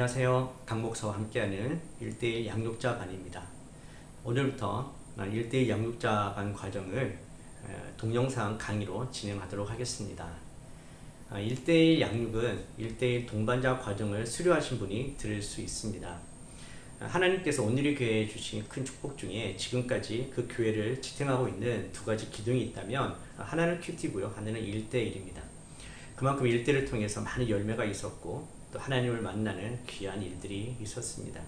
안녕하세요. 강목사와 함께하는 1대1 양육자반입니다. 오늘부터 1대1 양육자반 과정을 동영상 강의로 진행하도록 하겠습니다. 1대1 양육은 1대1 동반자 과정을 수료하신 분이 들을 수 있습니다. 하나님께서 온누리 교회에 주신 큰 축복 중에 지금까지 그 교회를 지탱하고 있는 두 가지 기둥이 있다면 하나는 큐티고요, 하나는 1대1입니다. 그만큼 1대1을 통해서 많은 열매가 있었고 또 하나님을 만나는 귀한 일들이 있었습니다.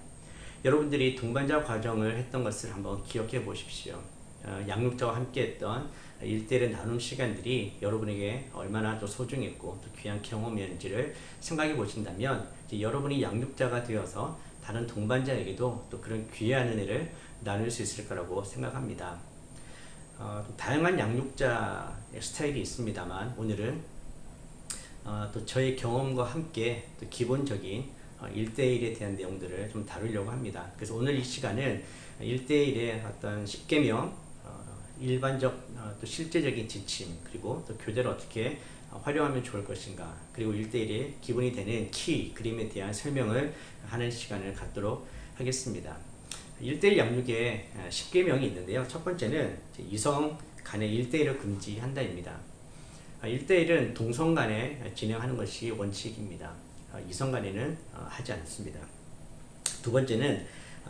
여러분들이 동반자 과정을 했던 것을 한번 기억해 보십시오. 양육자와 함께 했던 1대1의 나눔 시간들이 여러분에게 얼마나 또 소중했고 또 귀한 경험이었는지를 생각해 보신다면 이제 여러분이 양육자가 되어서 다른 동반자에게도 또 그런 귀한 은혜를 나눌 수 있을 거라고 생각합니다. 다양한 양육자의 스타일이 있습니다만 오늘은 또 저의 경험과 함께 또 기본적인 1대1에 대한 내용들을 좀 다루려고 합니다. 그래서 오늘 이 시간은 1대1의 어떤 10계명, 일반적 또 실제적인 지침, 그리고 또 교재를 어떻게 활용하면 좋을 것인가, 그리고 1대1의 기본이 되는 키, 그림에 대한 설명을 하는 시간을 갖도록 하겠습니다. 1대1 양육에 10계명이 있는데요. 첫 번째는 이성 간의 1대1을 금지한다입니다. 1대1은 동성 간에 진행하는 것이 원칙입니다. 이성 간에는 하지 않습니다. 두 번째는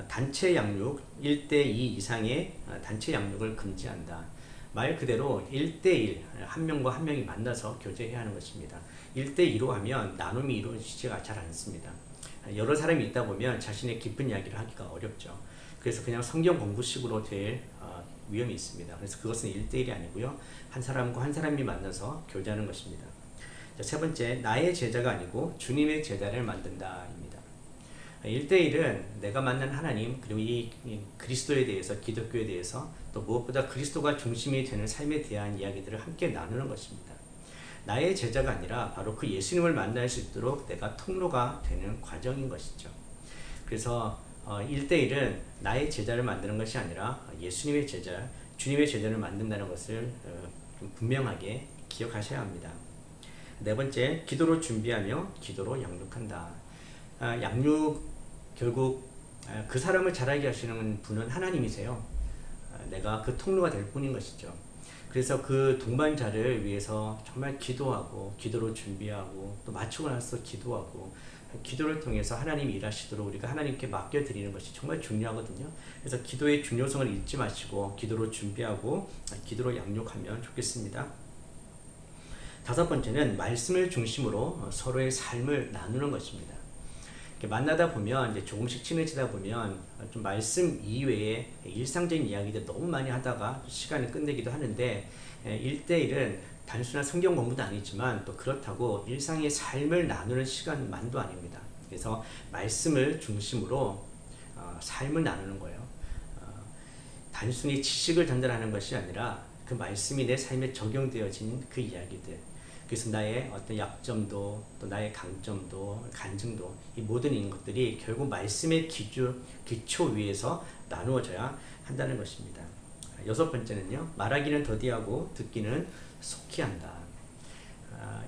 단체 양육, 1대2 이상의 단체 양육을 금지한다. 말 그대로 1대1, 한 명과 한 명이 만나서 교제해야 하는 것입니다. 1대2로 하면 나눔이 이루어지지가 잘 않습니다. 여러 사람이 있다 보면 자신의 깊은 이야기를 하기가 어렵죠. 그래서 그냥 성경 공부식으로 될 위험이 있습니다. 그래서 그것은 1대1이 아니고요, 한 사람과 한 사람이 만나서 교제하는 것입니다. 자, 세 번째, 나의 제자가 아니고 주님의 제자를 만든다입니다. 1대1은 내가 만난 하나님, 그리고 이 그리스도에 대해서, 기독교에 대해서, 또 무엇보다 그리스도가 중심이 되는 삶에 대한 이야기들을 함께 나누는 것입니다. 나의 제자가 아니라 바로 그 예수님을 만날 수 있도록 내가 통로가 되는 과정인 것이죠. 그래서 1대1은 나의 제자를 만드는 것이 아니라 예수님의 제자, 주님의 제자를 만든다는 것을 좀 분명하게 기억하셔야 합니다. 네 번째, 기도로 준비하며 기도로 양육한다. 양육, 결국 그 사람을 자라게 하시는 분은 하나님이세요. 내가 그 통로가 될 뿐인 것이죠. 그래서 그 동반자를 위해서 정말 기도하고 기도로 준비하고 또 마치고 나서 기도하고 기도를 통해서 하나님이 일하시도록 우리가 하나님께 맡겨드리는 것이 정말 중요하거든요. 그래서 기도의 중요성을 잊지 마시고 기도로 준비하고 기도로 양육하면 좋겠습니다. 다섯 번째는 말씀을 중심으로 서로의 삶을 나누는 것입니다. 만나다 보면 이제 조금씩 친해지다 보면 좀 말씀 이외에 일상적인 이야기들 너무 많이 하다가 시간을 끝내기도 하는데 1대1은 단순한 성경 공부도 아니지만 또 그렇다고 일상의 삶을 나누는 시간만도 아닙니다. 그래서 말씀을 중심으로 삶을 나누는 거예요. 단순히 지식을 전달하는 것이 아니라 그 말씀이 내 삶에 적용되어진 그 이야기들, 그래서 나의 어떤 약점도 또 나의 강점도 간증도 이 모든 것들이 결국 말씀의 기초 위에서 나누어져야 한다는 것입니다. 여섯 번째는요, 말하기는 더디하고 듣기는 속히 한다.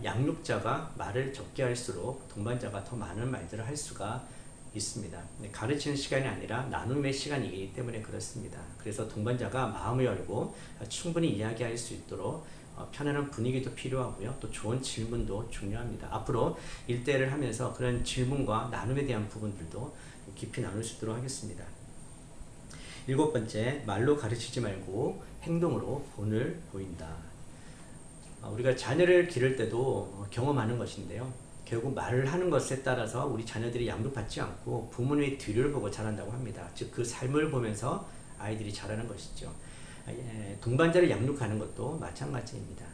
양육자가 말을 적게 할수록 동반자가 더 많은 말들을 할 수가 있습니다. 가르치는 시간이 아니라 나눔의 시간이기 때문에 그렇습니다. 그래서 동반자가 마음을 열고 충분히 이야기할 수 있도록 편안한 분위기도 필요하고요, 또 좋은 질문도 중요합니다. 앞으로 1대1을 하면서 그런 질문과 나눔에 대한 부분들도 깊이 나눌 수 있도록 하겠습니다. 일곱 번째, 말로 가르치지 말고 행동으로 본을 보인다. 우리가 자녀를 기를 때도 경험하는 것인데요, 결국 말을 하는 것에 따라서 우리 자녀들이 양육받지 않고 부모님의 뒤를 보고 자란다고 합니다. 즉 그 삶을 보면서 아이들이 자라는 것이죠. 동반자를 양육하는 것도 마찬가지입니다.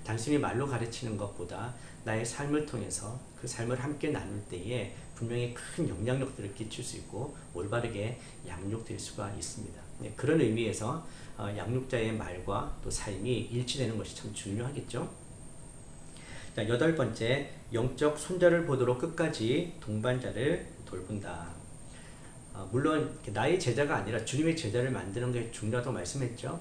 단순히 말로 가르치는 것보다 나의 삶을 통해서 그 삶을 함께 나눌 때에 분명히 큰 영향력들을 끼칠 수 있고 올바르게 양육될 수가 있습니다. 그런 의미에서 양육자의 말과 또 삶이 일치되는 것이 참 중요하겠죠. 자, 여덟 번째, 영적 손자를 보도록 끝까지 동반자를 돌본다. 물론 나의 제자가 아니라 주님의 제자를 만드는 게 중요하다고 말씀했죠.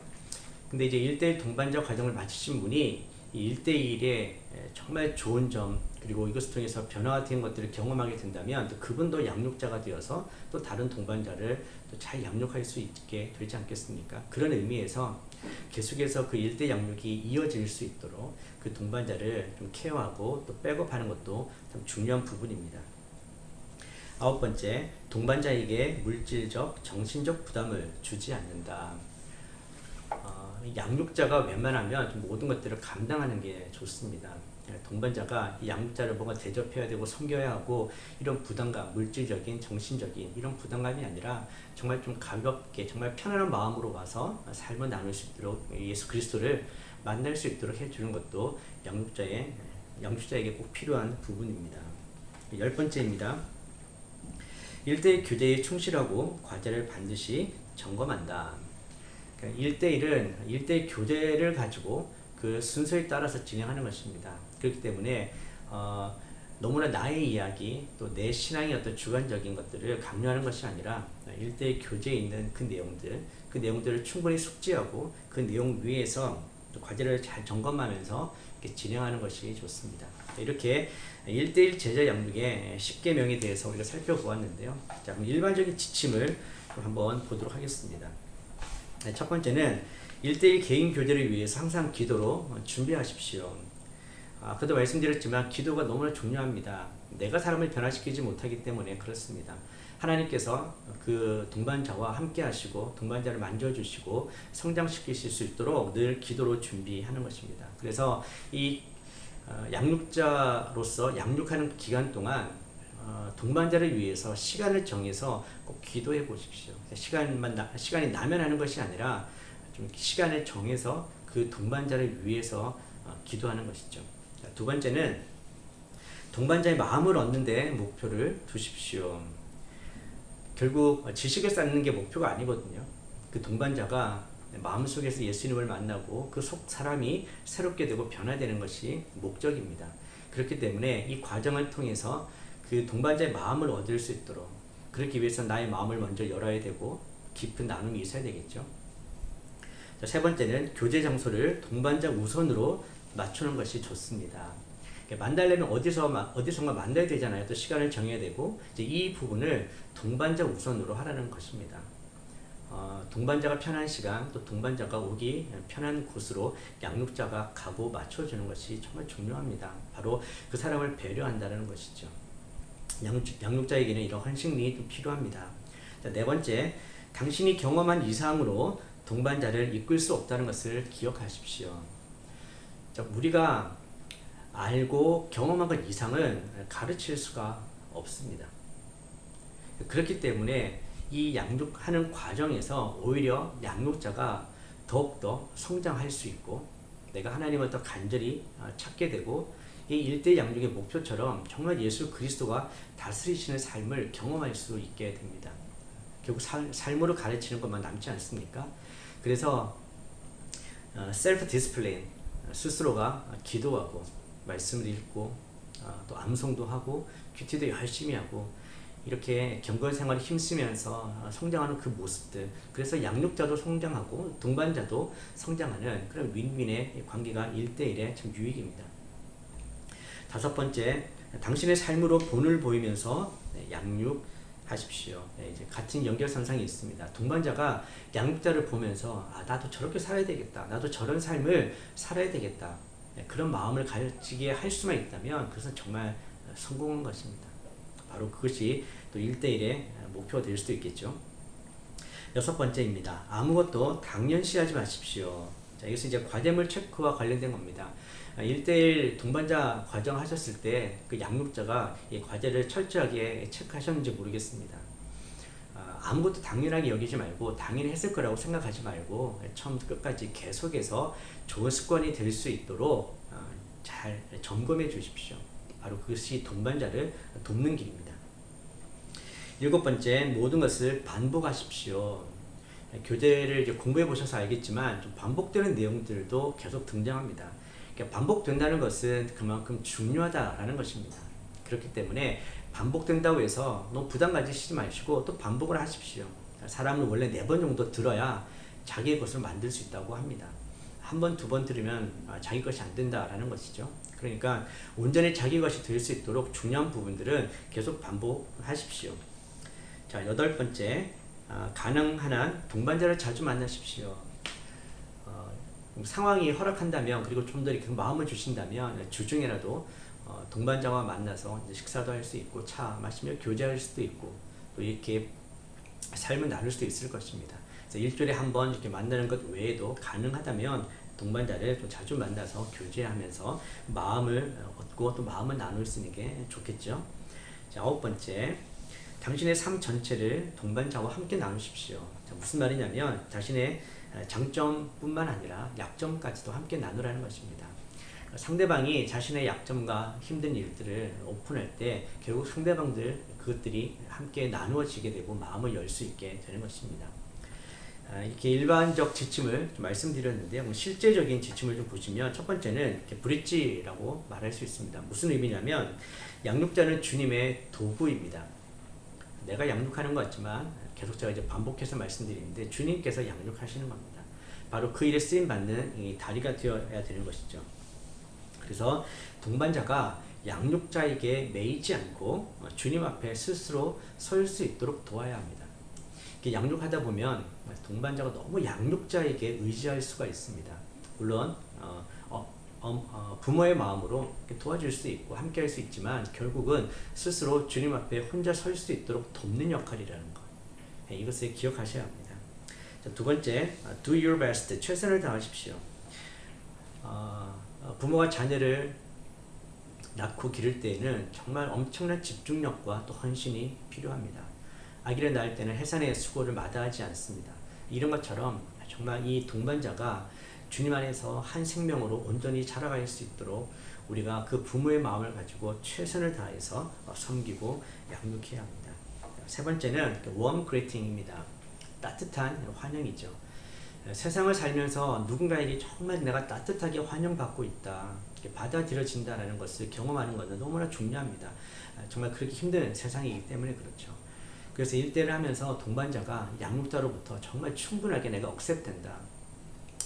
근데 이제 1대1 동반자 과정을 마치신 분이 이 1대1의 정말 좋은 점, 그리고 이것을 통해서 변화 같은 것들을 경험하게 된다면 또 그분도 양육자가 되어서 또 다른 동반자를 또 잘 양육할 수 있게 되지 않겠습니까? 그런 의미에서 계속해서 그 1대 양육이 이어질 수 있도록 그 동반자를 좀 케어하고 또 백업하는 것도 참 중요한 부분입니다. 9번째, 동반자에게 물질적, 정신적 부담을 주지 않는다. 양육자가 웬만하면 모든 것들을 감당하는 게 좋습니다. 동반자가 이 양육자를 뭔가 대접해야 되고 섬겨야 하고 이런 부담감, 물질적인, 정신적인 이런 부담감이 아니라 정말 좀 가볍게 정말 편안한 마음으로 와서 삶을 나눌 수 있도록 예수 그리스도를 만날 수 있도록 해주는 것도 양육자에게 꼭 필요한 부분입니다. 10번째입니다. 1대1 교제에 충실하고 과제를 반드시 점검한다. 그러니까 1대1은 1대1 교제를 가지고 그 순서에 따라서 진행하는 것입니다. 그렇기 때문에 너무나 나의 이야기 또 내 신앙의 어떤 주관적인 것들을 강요하는 것이 아니라 1대1 교제에 있는 그 내용들을 충분히 숙지하고 그 내용 위에서 또 과제를 잘 점검하면서 이렇게 진행하는 것이 좋습니다. 이렇게 1대1 제자 양육의 10계명에 대해서 우리가 살펴보았는데요. 자, 그럼 일반적인 지침을 한번 보도록 하겠습니다. 첫 번째는 1대1 개인 교제를 위해서 항상 기도로 준비하십시오. 아까도 말씀드렸지만 기도가 너무나 중요합니다. 내가 사람을 변화시키지 못하기 때문에 그렇습니다. 하나님께서 그 동반자와 함께 하시고 동반자를 만져주시고 성장시키실 수 있도록 늘 기도로 준비하는 것입니다. 그래서 이 양육자로서 양육하는 기간 동안 동반자를 위해서 시간을 정해서 꼭 기도해 보십시오. 시간이 나면 하는 것이 아니라 좀 시간을 정해서 그 동반자를 위해서 기도하는 것이죠. 자, 두 번째는 동반자의 마음을 얻는 데 목표를 두십시오. 결국 지식을 쌓는 게 목표가 아니거든요. 그 동반자가 마음속에서 예수님을 만나고 그 속 사람이 새롭게 되고 변화되는 것이 목적입니다. 그렇기 때문에 이 과정을 통해서 그 동반자의 마음을 얻을 수 있도록 그렇기 위해서 나의 마음을 먼저 열어야 되고 깊은 나눔이 있어야 되겠죠. 자, 세 번째는 교제 장소를 동반자 우선으로 맞추는 것이 좋습니다. 만나려면 어디선가 만나야 되잖아요. 또 시간을 정해야 되고 이제 이 부분을 동반자 우선으로 하라는 것입니다. 동반자가 편한 시간 또 동반자가 오기 편한 곳으로 양육자가 가고 맞춰주는 것이 정말 중요합니다. 바로 그 사람을 배려한다는 것이죠. 양육자에게는 이런 헌신이 좀 필요합니다. 자, 네 번째, 당신이 경험한 이상으로 동반자를 이끌 수 없다는 것을 기억하십시오. 자, 우리가 알고 경험한 것 이상은 가르칠 수가 없습니다. 그렇기 때문에 이 양육하는 과정에서 오히려 양육자가 더욱더 성장할 수 있고 내가 하나님을 더 간절히 찾게 되고 이 1대 양육의 목표처럼 정말 예수 그리스도가 다스리시는 삶을 경험할 수 있게 됩니다. 결국 삶으로 가르치는 것만 남지 않습니까? 그래서 셀프 디스플레인, 스스로가 기도하고 말씀을 읽고 또 암송도 하고 큐티도 열심히 하고 이렇게 경건 생활에 힘쓰면서 성장하는 그 모습들, 그래서 양육자도 성장하고 동반자도 성장하는 그런 윈윈의 관계가 1대1의 참 유익입니다. 다섯 번째, 당신의 삶으로 본을 보이면서 양육하십시오. 이제 같은 연결선상이 있습니다. 동반자가 양육자를 보면서 나도 저렇게 살아야 되겠다. 나도 저런 삶을 살아야 되겠다. 그런 마음을 가지게 할 수만 있다면 그것은 정말 성공한 것입니다. 바로 그것이 또 1대1의 목표가 될 수도 있겠죠. 여섯 번째입니다. 아무것도 당연시하지 마십시오. 자, 이것은 이제 과제물 체크와 관련된 겁니다. 1대1 동반자 과정 하셨을 때 그 양육자가 이 과제를 철저하게 체크하셨는지 모르겠습니다. 아무것도 당연하게 여기지 말고 당연히 했을 거라고 생각하지 말고 처음부터 끝까지 계속해서 좋은 습관이 될 수 있도록 잘 점검해 주십시오. 바로 그것이 동반자를 돕는 길입니다. 일곱 번째, 모든 것을 반복하십시오. 교재를 이제 공부해 보셔서 알겠지만 좀 반복되는 내용들도 계속 등장합니다. 그러니까 반복된다는 것은 그만큼 중요하다라는 것입니다. 그렇기 때문에 반복된다고 해서 너무 부담 가지시지 마시고 또 반복을 하십시오. 사람은 원래 4번 정도 들어야 자기의 것을 만들 수 있다고 합니다. 한 번, 두 번 들으면 자기 것이 안 된다라는 것이죠. 그러니까 온전히 자기 것이 될 수 있도록 중요한 부분들은 계속 반복하십시오. 자, 여덟 번째, 가능한 한 동반자를 자주 만나십시오. 상황이 허락한다면, 그리고 좀 더 이렇게 마음을 주신다면 주중에라도 동반자와 만나서 이제 식사도 할 수 있고 차 마시며 교제할 수도 있고 또 이렇게 삶을 나눌 수도 있을 것입니다. 그래서 일주일에 한 번 이렇게 만나는 것 외에도 가능하다면 동반자를 좀 자주 만나서 교제하면서 마음을 얻고 또 마음을 나눌 수 있는 게 좋겠죠. 자, 아홉 번째, 당신의 삶 전체를 동반자와 함께 나누십시오. 자, 무슨 말이냐면 자신의 장점뿐만 아니라 약점까지도 함께 나누라는 것입니다. 상대방이 자신의 약점과 힘든 일들을 오픈할 때 결국 상대방들 그것들이 함께 나누어지게 되고 마음을 열 수 있게 되는 것입니다. 이렇게 일반적 지침을 좀 말씀드렸는데요. 실제적인 지침을 좀 보시면 첫 번째는 이렇게 브릿지라고 말할 수 있습니다. 무슨 의미냐면 양육자는 주님의 도구입니다. 내가 양육하는 것 같지만 계속 제가 이제 반복해서 말씀드리는데 주님께서 양육하시는 겁니다. 바로 그 일에 쓰임 받는 이 다리가 되어야 되는 것이죠. 그래서 동반자가 양육자에게 매이지 않고 주님 앞에 스스로 설 수 있도록 도와야 합니다. 양육하다 보면 동반자가 너무 양육자에게 의지할 수가 있습니다. 물론 부모의 마음으로 도와줄 수 있고 함께 할 수 있지만 결국은 스스로 주님 앞에 혼자 설 수 있도록 돕는 역할이라는 것, 이것을 기억하셔야 합니다. 자, 두 번째, do your best, 최선을 다하십시오. 부모가 자녀를 낳고 기를 때에는 정말 엄청난 집중력과 또 헌신이 필요합니다. 아기를 낳을 때는 해산의 수고를 마다하지 않습니다. 이런 것처럼 정말 이 동반자가 주님 안에서 한 생명으로 온전히 자라갈 수 있도록 우리가 그 부모의 마음을 가지고 최선을 다해서 섬기고 양육해야 합니다. 세 번째는 warm greeting입니다. 따뜻한 환영이죠. 세상을 살면서 누군가에게 정말 내가 따뜻하게 환영받고 있다, 받아들여진다라는 것을 경험하는 것은 너무나 중요합니다. 정말 그렇게 힘든 세상이기 때문에 그렇죠. 그래서 일대를 하면서 동반자가 양육자로부터 정말 충분하게 내가 억셉된다,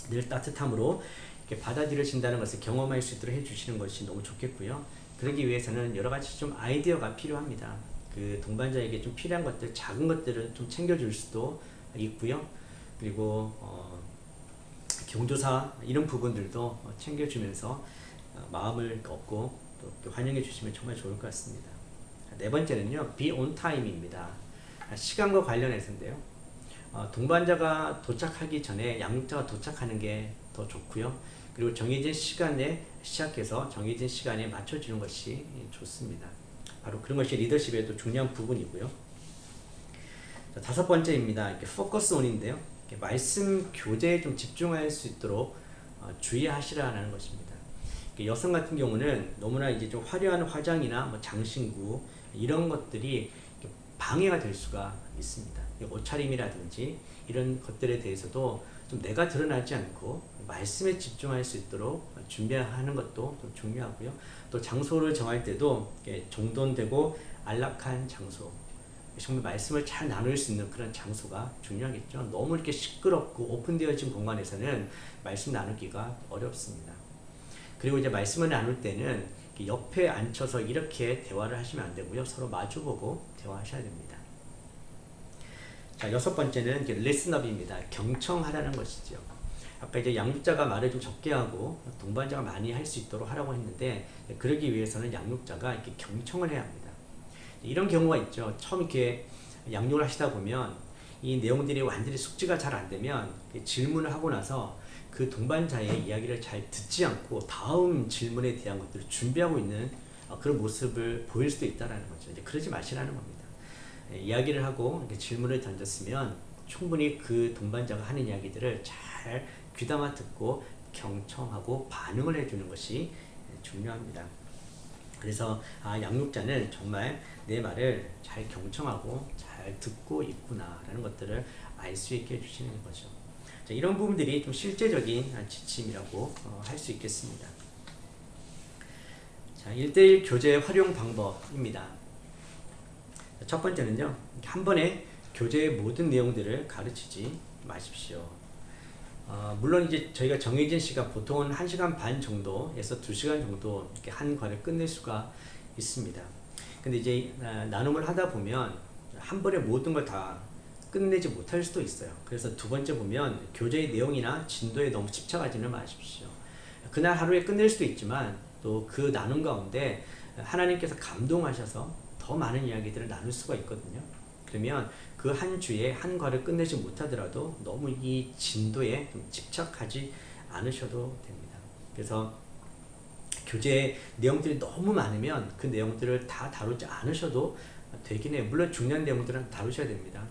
늘 따뜻함으로 이렇게 받아들여진다는 것을 경험할 수 있도록 해주시는 것이 너무 좋겠고요. 그러기 위해서는 여러 가지 좀 아이디어가 필요합니다. 그 동반자에게 좀 필요한 것들, 작은 것들을 좀 챙겨줄 수도 있고요. 그리고 경조사 이런 부분들도 챙겨주면서 마음을 얻고 또 환영해 주시면 정말 좋을 것 같습니다. 네 번째는요, be on time입니다. 시간과 관련해서인데요. 동반자가 도착하기 전에 양육자가 도착하는 게 더 좋고요. 그리고 정해진 시간에 시작해서 정해진 시간에 맞춰주는 것이 좋습니다. 바로 그런 것이 리더십의 또 중요한 부분이고요. 자, 다섯 번째입니다. 이렇게 포커스 온인데요. 이렇게 말씀 교제에 좀 집중할 수 있도록 주의하시라는 것입니다. 여성 같은 경우는 너무나 이제 좀 화려한 화장이나 뭐 장신구 이런 것들이 방해가 될 수가 있습니다. 옷차림이라든지 이런 것들에 대해서도 좀 내가 드러나지 않고 말씀에 집중할 수 있도록 준비하는 것도 좀 중요하고요. 또 장소를 정할 때도 정돈되고 안락한 장소, 정말 말씀을 잘 나눌 수 있는 그런 장소가 중요하겠죠. 너무 이렇게 시끄럽고 오픈되어진 공간에서는 말씀 나누기가 어렵습니다. 그리고 이제 말씀을 나눌 때는 옆에 앉혀서 이렇게 대화를 하시면 안 되고요. 서로 마주보고 대화하셔야 됩니다. 자, 여섯 번째는 listen up입니다. 경청하라는 것이죠. 아까 이제 양육자가 말을 좀 적게 하고 동반자가 많이 할 수 있도록 하라고 했는데, 그러기 위해서는 양육자가 이렇게 경청을 해야 합니다. 이런 경우가 있죠. 처음 이렇게 양육을 하시다 보면 이 내용들이 완전히 숙지가 잘 안 되면 질문을 하고 나서 그 동반자의 이야기를 잘 듣지 않고 다음 질문에 대한 것들을 준비하고 있는 그런 모습을 보일 수도 있다는 거죠. 이제 그러지 마시라는 겁니다. 이야기를 하고 질문을 던졌으면 충분히 그 동반자가 하는 이야기들을 잘 귀담아 듣고 경청하고 반응을 해주는 것이 중요합니다. 그래서 양육자는 정말 내 말을 잘 경청하고 잘 듣고 있구나라는 것들을 알 수 있게 해주시는 거죠. 자, 이런 부분들이 좀 실제적인 지침이라고 할 수 있겠습니다. 자, 1대1 교재 활용 방법입니다. 첫 번째는요, 한 번에 교재의 모든 내용들을 가르치지 마십시오. 물론 이제 저희가 정해진 시간 보통은 1시간 반 정도에서 2시간 정도 이렇게 한 과를 끝낼 수가 있습니다. 근데 이제 나눔을 하다 보면 한 번에 모든 걸 다 끝내지 못할 수도 있어요. 그래서 두 번째 보면 교재의 내용이나 진도에 너무 집착하지는 마십시오. 그날 하루에 끝낼 수도 있지만 또 그 나눔 가운데 하나님께서 감동하셔서 더 많은 이야기들을 나눌 수가 있거든요. 그러면 그 한 주에 한 과를 끝내지 못하더라도 너무 이 진도에 좀 집착하지 않으셔도 됩니다. 그래서 교재의 내용들이 너무 많으면 그 내용들을 다 다루지 않으셔도 되긴 해요. 물론 중요한 내용들은 다루셔야 됩니다.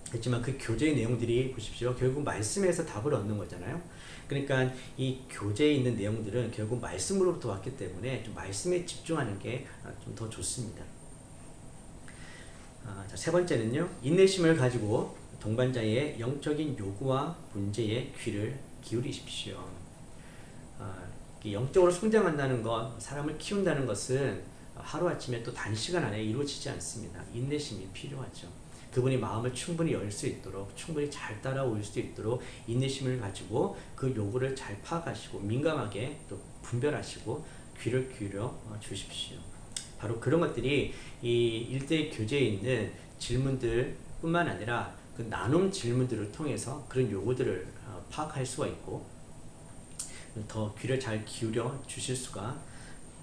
그렇지만 그 교재의 내용들이 보십시오. 결국 말씀에서 답을 얻는 거잖아요. 그러니까 이 교재에 있는 내용들은 결국 말씀으로부터 왔기 때문에 좀 말씀에 집중하는 게 좀 더 좋습니다. 자, 세 번째는요. 인내심을 가지고 동반자의 영적인 요구와 문제에 귀를 기울이십시오. 영적으로 성장한다는 것, 사람을 키운다는 것은 하루아침에 또 단시간 안에 이루어지지 않습니다. 인내심이 필요하죠. 그분이 마음을 충분히 열 수 있도록, 충분히 잘 따라올 수 있도록 인내심을 가지고 그 요구를 잘 파악하시고 민감하게 또 분별하시고 귀를 기울여 주십시오. 바로 그런 것들이 이 1대1 교재에 있는 질문들 뿐만 아니라 그 나눔 질문들을 통해서 그런 요구들을 파악할 수가 있고 더 귀를 잘 기울여 주실 수가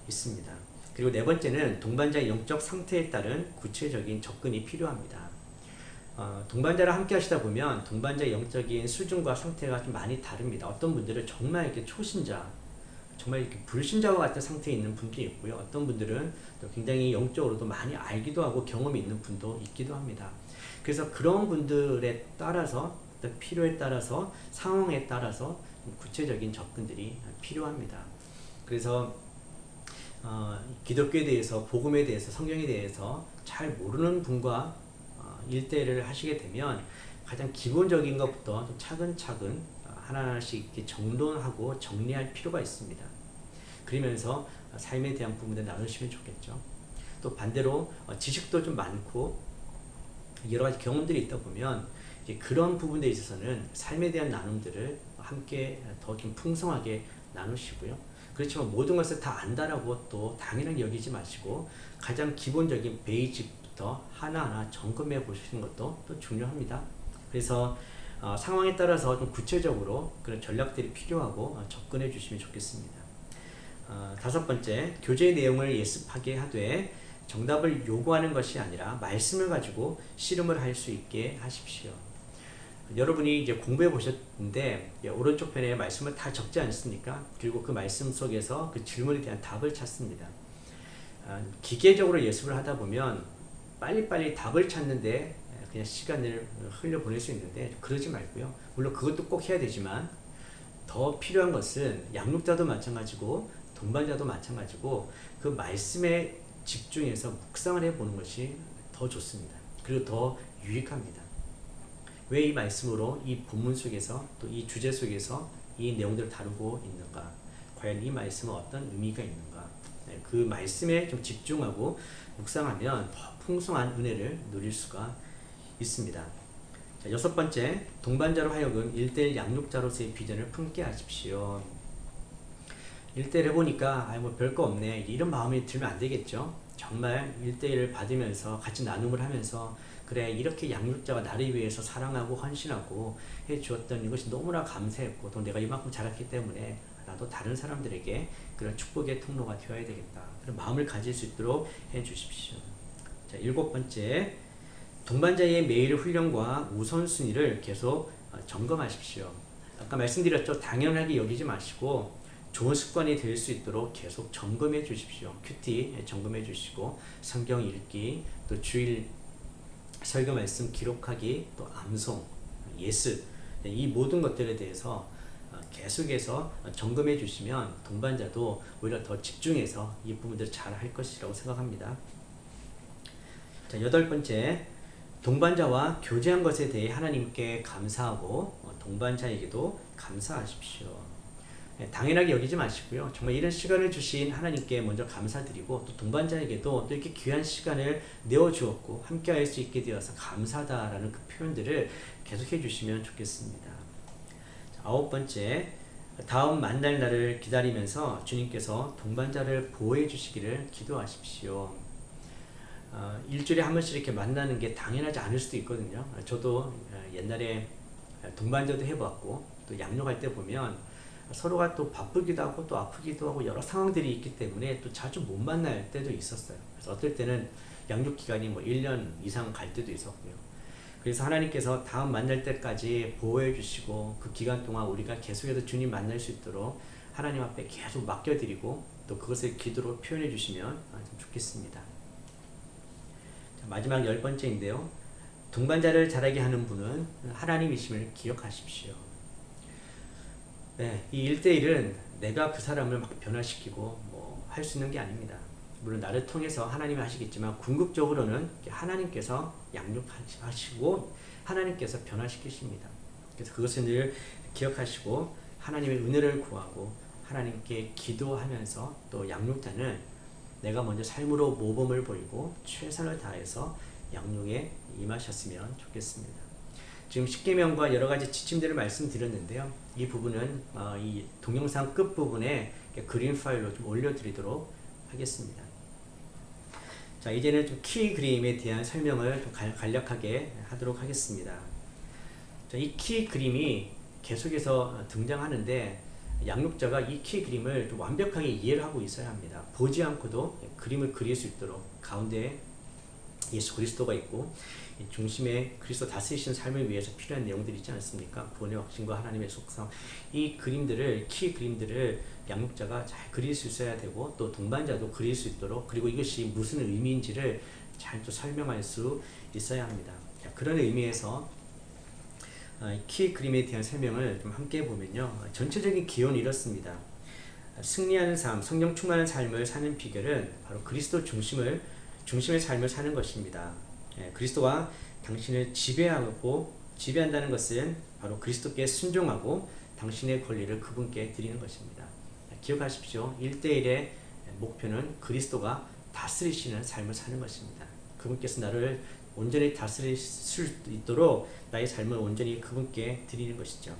있습니다. 그리고 네 번째는 동반자의 영적 상태에 따른 구체적인 접근이 필요합니다. 동반자를 함께 하시다 보면 동반자의 영적인 수준과 상태가 좀 많이 다릅니다. 어떤 분들은 정말 이렇게 초신자, 정말 이렇게 불신자와 같은 상태에 있는 분도 있고요. 어떤 분들은 또 굉장히 영적으로도 많이 알기도 하고 경험이 있는 분도 있기도 합니다. 그래서 그런 분들에 따라서 필요에 따라서 상황에 따라서 구체적인 접근들이 필요합니다. 그래서 기독교에 대해서 복음에 대해서 성경에 대해서 잘 모르는 분과 1대1을 하시게 되면 가장 기본적인 것부터 좀 차근차근 하나하나씩 이렇게 정돈하고 정리할 필요가 있습니다. 그러면서 삶에 대한 부분을 나누시면 좋겠죠. 또 반대로 지식도 좀 많고 여러 가지 경험들이 있다 보면 이제 그런 부분에 있어서는 삶에 대한 나눔들을 함께 더 좀 풍성하게 나누시고요. 그렇지만 모든 것을 다 안다라고 또 당연하게 여기지 마시고 가장 기본적인 베이직부터 하나하나 점검해 보시는 것도 또 중요합니다. 그래서 상황에 따라서 좀 구체적으로 그런 전략들이 필요하고 접근해 주시면 좋겠습니다. 다섯 번째, 교재의 내용을 예습하게 하되 정답을 요구하는 것이 아니라 말씀을 가지고 씨름을 할 수 있게 하십시오. 여러분이 이제 공부해 보셨는데 오른쪽 편에 말씀을 다 적지 않습니까? 그리고 그 말씀 속에서 그 질문에 대한 답을 찾습니다. 기계적으로 예습을 하다 보면 빨리빨리 답을 찾는데 그냥 시간을 흘려보낼 수 있는데 그러지 말고요. 물론 그것도 꼭 해야 되지만 더 필요한 것은 양육자도 마찬가지고 동반자도 마찬가지고 그 말씀에 집중해서 묵상을 해보는 것이 더 좋습니다. 그리고 더 유익합니다. 왜 이 말씀으로 이 본문 속에서 또 이 주제 속에서 이 내용들을 다루고 있는가? 과연 이 말씀은 어떤 의미가 있는가? 그 말씀에 좀 집중하고 묵상하면 더 풍성한 은혜를 누릴 수가 있습니다. 자, 여섯 번째, 동반자로 하여금 1대1 양육자로서의 비전을 품게 하십시오. 1대1 해보니까 뭐 별거 없네 이런 마음이 들면 안 되겠죠. 정말 1대1을 받으면서 같이 나눔을 하면서 그래 이렇게 양육자가 나를 위해서 사랑하고 헌신하고 해주었던 이것이 너무나 감사했고 또 내가 이만큼 자랐기 때문에 나도 다른 사람들에게 그런 축복의 통로가 되어야 되겠다 그런 마음을 가질 수 있도록 해주십시오. 자, 일곱 번째, 동반자의 매일 훈련과 우선순위를 계속 점검하십시오. 아까 말씀드렸죠. 당연하게 여기지 마시고 좋은 습관이 될 수 있도록 계속 점검해 주십시오. 큐티 점검해 주시고 성경 읽기, 또 주일 설교 말씀 기록하기, 또 암송, 예습 이 모든 것들에 대해서 계속해서 점검해 주시면 동반자도 오히려 더 집중해서 이 부분들을 잘 할 것이라고 생각합니다. 자, 여덟 번째, 동반자와 교제한 것에 대해 하나님께 감사하고 동반자에게도 감사하십시오. 당연하게 여기지 마시고요. 정말 이런 시간을 주신 하나님께 먼저 감사드리고 또 동반자에게도 또 이렇게 귀한 시간을 내어주었고 함께 할 수 있게 되어서 감사하다라는 그 표현들을 계속 해주시면 좋겠습니다. 자, 9번째, 다음 만날 날을 기다리면서 주님께서 동반자를 보호해 주시기를 기도하십시오. 일주일에 한 번씩 이렇게 만나는 게 당연하지 않을 수도 있거든요. 저도 옛날에 동반자도 해봤고 또 양육할 때 보면 서로가 또 바쁘기도 하고 또 아프기도 하고 여러 상황들이 있기 때문에 또 자주 못 만날 때도 있었어요. 그래서 어떨 때는 양육 기간이 뭐 1년 이상 갈 때도 있었고요. 그래서 하나님께서 다음 만날 때까지 보호해 주시고 그 기간 동안 우리가 계속해서 주님 만날 수 있도록 하나님 앞에 계속 맡겨드리고 또 그것을 기도로 표현해 주시면 좀 좋겠습니다. 자, 마지막 10번째인데요. 동반자를 자라게 하는 분은 하나님이심을 기억하십시오. 네, 이 1대1은 내가 그 사람을 막 변화시키고 뭐 할 수 있는 게 아닙니다. 물론 나를 통해서 하나님이 하시겠지만 궁극적으로는 하나님께서 양육하시고 하나님께서 변화시키십니다. 그래서 그것을 늘 기억하시고 하나님의 은혜를 구하고 하나님께 기도하면서 또 양육자는 내가 먼저 삶으로 모범을 보이고 최선을 다해서 양육에 임하셨으면 좋겠습니다. 지금 십계명과 여러 가지 지침들을 말씀드렸는데요. 이 부분은 이 동영상 끝 부분에 그림 파일로 좀 올려드리도록 하겠습니다. 자, 이제는 좀 키 그림에 대한 설명을 좀 간략하게 하도록 하겠습니다. 자, 이 키 그림이 계속해서 등장하는데 양육자가 이 키 그림을 좀 완벽하게 이해를 하고 있어야 합니다. 보지 않고도 그림을 그릴 수 있도록 가운데 예수 그리스도가 있고 중심에 그리스도 다스리시는 삶을 위해서 필요한 내용들이 있지 않습니까? 구원의 확신과 하나님의 속성, 이 그림들을 키 그림들을 양육자가 잘 그릴 수 있어야 되고 또 동반자도 그릴 수 있도록 그리고 이것이 무슨 의미인지를 잘 또 설명할 수 있어야 합니다. 자, 그런 의미에서 키 그림에 대한 설명을 좀 함께 보면요. 전체적인 기원이 이렇습니다. 승리하는 삶, 성령 충만한 삶을 사는 비결은 바로 그리스도 중심의 삶을 사는 것입니다. 그리스도가 당신을 지배한다는 것은 바로 그리스도께 순종하고 당신의 권리를 그분께 드리는 것입니다. 기억하십시오. 1대1의 목표는 그리스도가 다스리시는 삶을 사는 것입니다. 그분께서 나를 온전히 다스릴 수 있도록 나의 삶을 온전히 그분께 드리는 것이죠.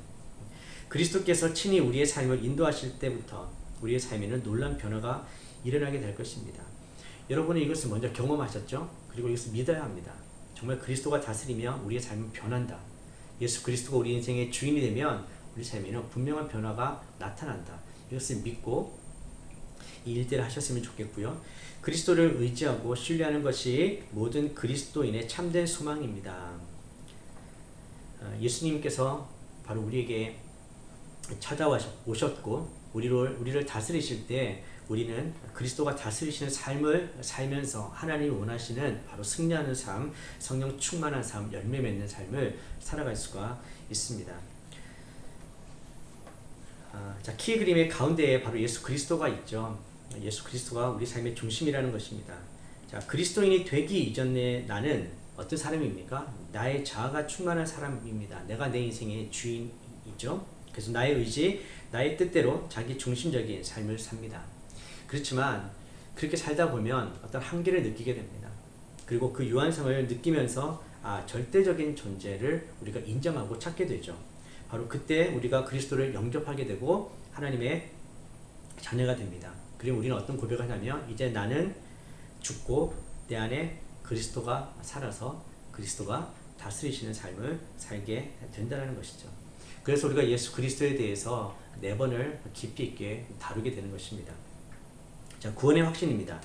그리스도께서 친히 우리의 삶을 인도하실 때부터 우리의 삶에는 놀라운 변화가 일어나게 될 것입니다. 여러분은 이것을 먼저 경험하셨죠? 그리고 이것을 믿어야 합니다. 정말 그리스도가 다스리며 우리의 삶은 변한다. 예수 그리스도가 우리 인생의 주인이 되면 우리 삶에는 분명한 변화가 나타난다. 이것을 믿고 이 일대를 하셨으면 좋겠고요. 그리스도를 의지하고 신뢰하는 것이 모든 그리스도인의 참된 소망입니다. 예수님께서 바로 우리에게 찾아오셨고 우리를 다스리실 때 우리는 그리스도가 다스리시는 삶을 살면서 하나님이 원하시는 바로 승리하는 삶, 성령 충만한 삶, 열매 맺는 삶을 살아갈 수가 있습니다. 자, 키 그림의 가운데에 바로 예수 그리스도가 있죠. 예수 그리스도가 우리 삶의 중심이라는 것입니다. 자, 그리스도인이 되기 이전에 나는 어떤 사람입니까? 나의 자아가 충만한 사람입니다. 내가 내 인생의 주인이죠. 그래서 나의 의지, 나의 뜻대로 자기 중심적인 삶을 삽니다. 그렇지만 그렇게 살다 보면 어떤 한계를 느끼게 됩니다. 그리고 그 유한성을 느끼면서 절대적인 존재를 우리가 인정하고 찾게 되죠. 바로 그때 우리가 그리스도를 영접하게 되고 하나님의 자녀가 됩니다. 그리고 우리는 어떤 고백을 하냐면 이제 나는 죽고 내 안에 그리스도가 살아서 그리스도가 다스리시는 삶을 살게 된다는 것이죠. 그래서 우리가 예수 그리스도에 대해서 4번을 깊이 있게 다루게 되는 것입니다. 자, 구원의 확신입니다.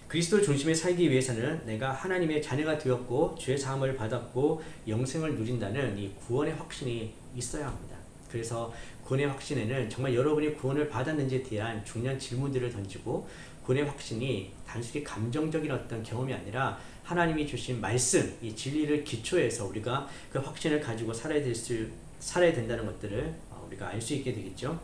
그리스도 중심에 살기 위해서는 내가 하나님의 자녀가 되었고 죄 사함을 받았고 영생을 누린다는 이 구원의 확신이 있어야 합니다. 그래서 구원의 확신에는 정말 여러분이 구원을 받았는지에 대한 중요한 질문들을 던지고 구원의 확신이 단순히 감정적인 어떤 경험이 아니라 하나님이 주신 말씀, 이 진리를 기초해서 우리가 그 확신을 가지고 살아야 된다는 것들을 우리가 알 수 있게 되겠죠.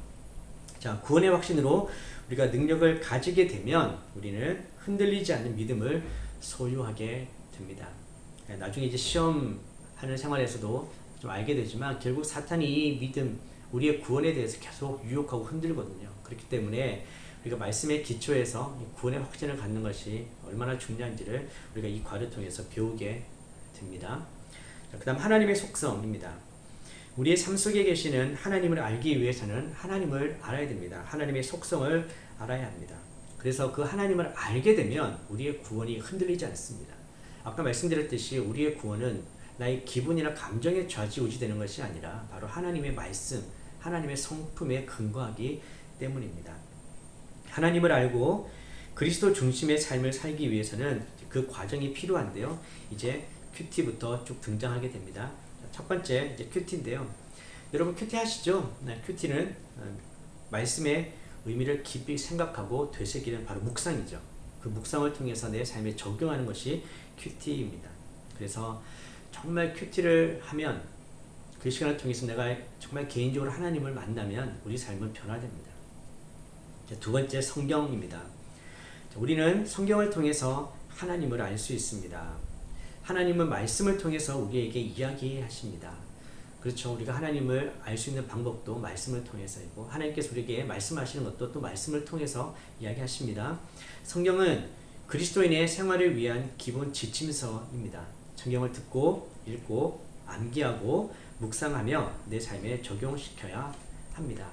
자, 구원의 확신으로 우리가 능력을 가지게 되면 우리는 흔들리지 않는 믿음을 소유하게 됩니다. 나중에 이제 시험하는 생활에서도 좀 알게 되지만 결국 사탄이 이 믿음, 우리의 구원에 대해서 계속 유혹하고 흔들거든요. 그렇기 때문에 우리가 말씀의 기초에서 구원의 확신을 갖는 것이 얼마나 중요한지를 우리가 이 과를 통해서 배우게 됩니다. 그 다음 하나님의 속성입니다. 우리의 삶 속에 계시는 하나님을 알기 위해서는 하나님을 알아야 됩니다. 하나님의 속성을 알아야 합니다. 그래서 그 하나님을 알게 되면 우리의 구원이 흔들리지 않습니다. 아까 말씀드렸듯이 우리의 구원은 나의 기분이나 감정에 좌지우지되는 것이 아니라 바로 하나님의 말씀, 하나님의 성품에 근거하기 때문입니다. 하나님을 알고 그리스도 중심의 삶을 살기 위해서는 그 과정이 필요한데요. 이제 큐티부터 쭉 등장하게 됩니다. 첫 번째 이제 큐티인데요. 여러분 큐티 하시죠? 네, 큐티는 말씀의 의미를 깊이 생각하고 되새기는 바로 묵상이죠. 그 묵상을 통해서 내 삶에 적용하는 것이 큐티입니다. 그래서 정말 큐티를 하면 그 시간을 통해서 내가 정말 개인적으로 하나님을 만나면 우리 삶은 변화됩니다. 두 번째 성경입니다. 우리는 성경을 통해서 하나님을 알 수 있습니다. 하나님은 말씀을 통해서 우리에게 이야기하십니다. 그렇죠. 우리가 하나님을 알 수 있는 방법도 말씀을 통해서이고 하나님께서 우리에게 말씀하시는 것도 또 말씀을 통해서 이야기하십니다. 성경은 그리스도인의 생활을 위한 기본 지침서입니다. 성경을 듣고 읽고 암기하고 묵상하며 내 삶에 적용시켜야 합니다.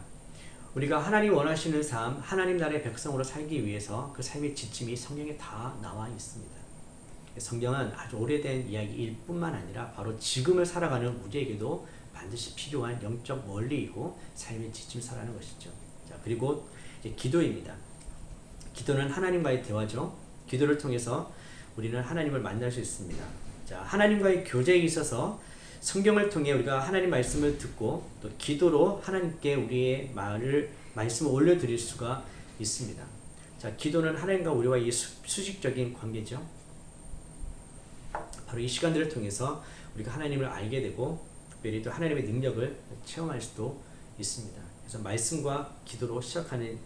우리가 하나님 원하시는 삶, 하나님 나라의 백성으로 살기 위해서 그 삶의 지침이 성경에 다 나와 있습니다. 성경은 아주 오래된 이야기일 뿐만 아니라 바로 지금을 살아가는 우리에게도 반드시 필요한 영적 원리이고 삶의 지침서라는 것이죠. 자, 그리고 이제 기도입니다. 기도는 하나님과의 대화죠. 기도를 통해서 우리는 하나님을 만날 수 있습니다. 자, 하나님과의 교제에 있어서 성경을 통해 우리가 하나님 말씀을 듣고 또 기도로 하나님께 우리의 말씀을 올려드릴 수가 있습니다. 자, 기도는 하나님과 우리와의 수직적인 관계죠. 바로 이 시간들을 통해서 우리가 하나님을 알게 되고 특별히 또 하나님의 능력을 체험할 수도 있습니다. 그래서 말씀과 기도로 시작하는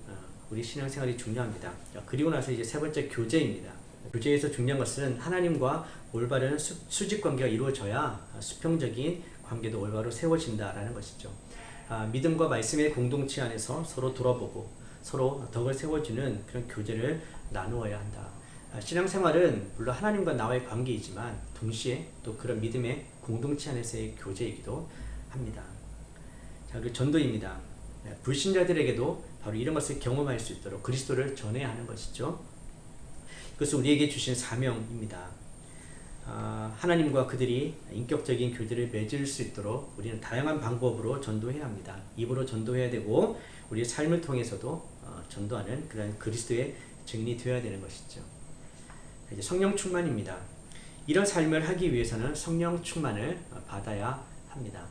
우리 신앙생활이 중요합니다. 그리고 나서 이제 세 번째 교제입니다. 교제에서 중요한 것은 하나님과 올바른 수직 관계가 이루어져야 수평적인 관계도 올바로 세워진다라는 것이죠. 믿음과 말씀의 공동체 안에서 서로 돌아보고 서로 덕을 세워주는 그런 교제를 나누어야 한다. 신앙생활은 물론 하나님과 나와의 관계이지만 동시에 또 그런 믿음의 공동체 안에서의 교제이기도 합니다. 자, 그리고 전도입니다. 불신자들에게도 바로 이런 것을 경험할 수 있도록 그리스도를 전해야 하는 것이죠. 그것은 우리에게 주신 사명입니다. 하나님과 그들이 인격적인 교제를 맺을 수 있도록 우리는 다양한 방법으로 전도해야 합니다. 입으로 전도해야 되고 우리의 삶을 통해서도 전도하는 그런 그리스도의 증인이 되어야 되는 것이죠. 이제 성령 충만입니다. 이런 삶을 하기 위해서는 성령 충만을 받아야 합니다.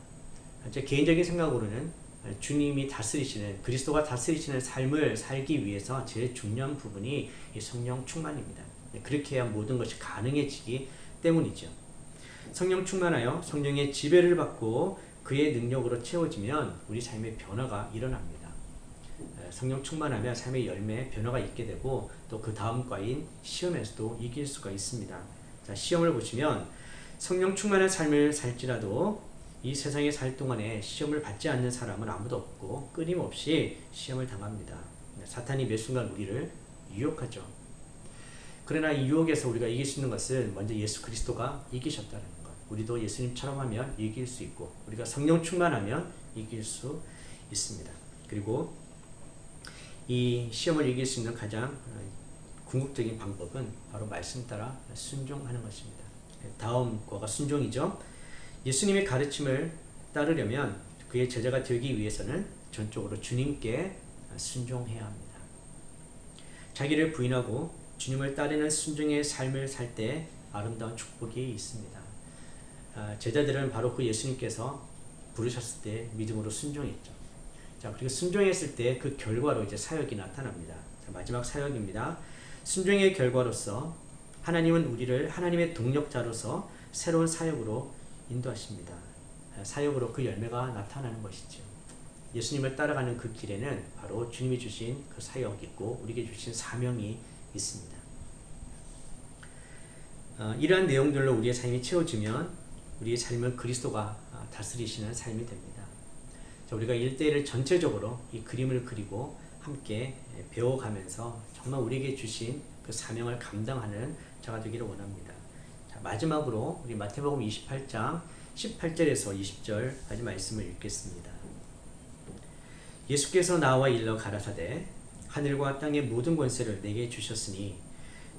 제 개인적인 생각으로는 주님이 다스리시는 그리스도가 다스리시는 삶을 살기 위해서 제일 중요한 부분이 이 성령 충만입니다. 그렇게 해야 모든 것이 가능해지기 때문이죠. 성령 충만하여 성령의 지배를 받고 그의 능력으로 채워지면 우리 삶의 변화가 일어납니다. 성령 충만하면 삶의 열매 변화가 있게 되고 또 그 다음 과인 시험에서도 이길 수가 있습니다. 자, 시험을 보시면 성령 충만한 삶을 살지라도 이 세상에 살 동안에 시험을 받지 않는 사람은 아무도 없고 끊임없이 시험을 당합니다. 사탄이 매 순간 우리를 유혹하죠. 그러나 이 유혹에서 우리가 이길 수 있는 것은 먼저 예수 그리스도가 이기셨다는 것. 우리도 예수님처럼 하면 이길 수 있고 우리가 성령 충만하면 이길 수 있습니다. 그리고 이 시험을 이길 수 있는 가장 궁극적인 방법은 바로 말씀 따라 순종하는 것입니다. 다음 거가 순종이죠. 예수님의 가르침을 따르려면 그의 제자가 되기 위해서는 전적으로 주님께 순종해야 합니다. 자기를 부인하고 주님을 따르는 순종의 삶을 살 때 아름다운 축복이 있습니다. 제자들은 바로 그 예수님께서 부르셨을 때 믿음으로 순종했죠. 자, 그리고 순종했을 때 그 결과로 이제 사역이 나타납니다. 자, 마지막 사역입니다. 순종의 결과로서 하나님은 우리를 하나님의 동력자로서 새로운 사역으로 인도하십니다. 사역으로 그 열매가 나타나는 것이죠. 예수님을 따라가는 그 길에는 바로 주님이 주신 그 사역이 있고 우리에게 주신 사명이 있습니다. 이러한 내용들로 우리의 삶이 채워지면 우리의 삶은 그리스도가 다스리시는 삶이 됩니다. 자, 우리가 1대1을 전체적으로 이 그림을 그리고 함께 배워가면서 정말 우리에게 주신 그 사명을 감당하는 자가 되기를 원합니다. 자, 마지막으로 우리 마태복음 28장 18절에서 20절까지 말씀을 읽겠습니다. 예수께서 나와 일러 가라사대 하늘과 땅의 모든 권세를 내게 주셨으니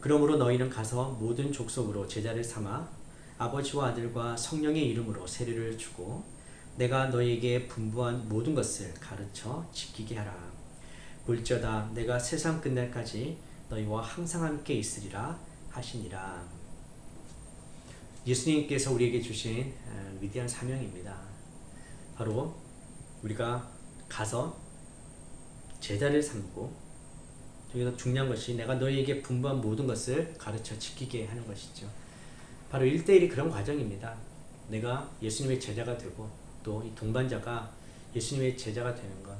그러므로 너희는 가서 모든 족속으로 제자를 삼아 아버지와 아들과 성령의 이름으로 세례를 주고 내가 너희에게 분부한 모든 것을 가르쳐 지키게 하라. 볼지어다 내가 세상 끝날까지 너희와 항상 함께 있으리라 하시니라. 예수님께서 우리에게 주신 위대한 사명입니다. 바로 우리가 가서 제자를 삼고 여기서 중요한 것이 내가 너희에게 분부한 모든 것을 가르쳐 지키게 하는 것이죠. 바로 1대1이 그런 과정입니다. 내가 예수님의 제자가 되고 또 이 동반자가 예수님의 제자가 되는 것,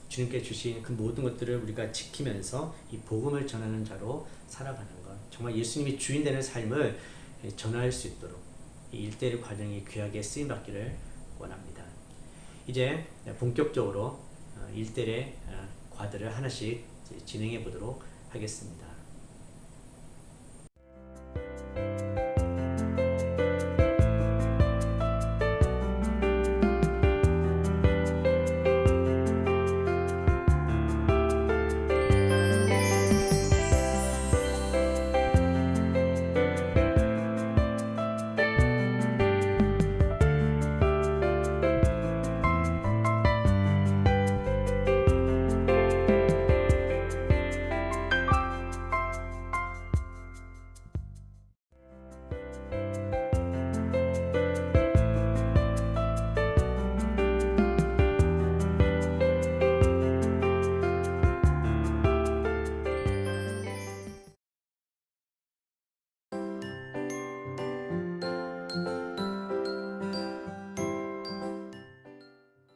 주님께 주신 그 모든 것들을 우리가 지키면서 이 복음을 전하는 자로 살아가는 것, 정말 예수님이 주인 되는 삶을 전할 수 있도록 이 1대1 과정이 귀하게 쓰임받기를 원합니다. 이제 본격적으로 1대1의 과들을 하나씩 진행해 보도록 하겠습니다.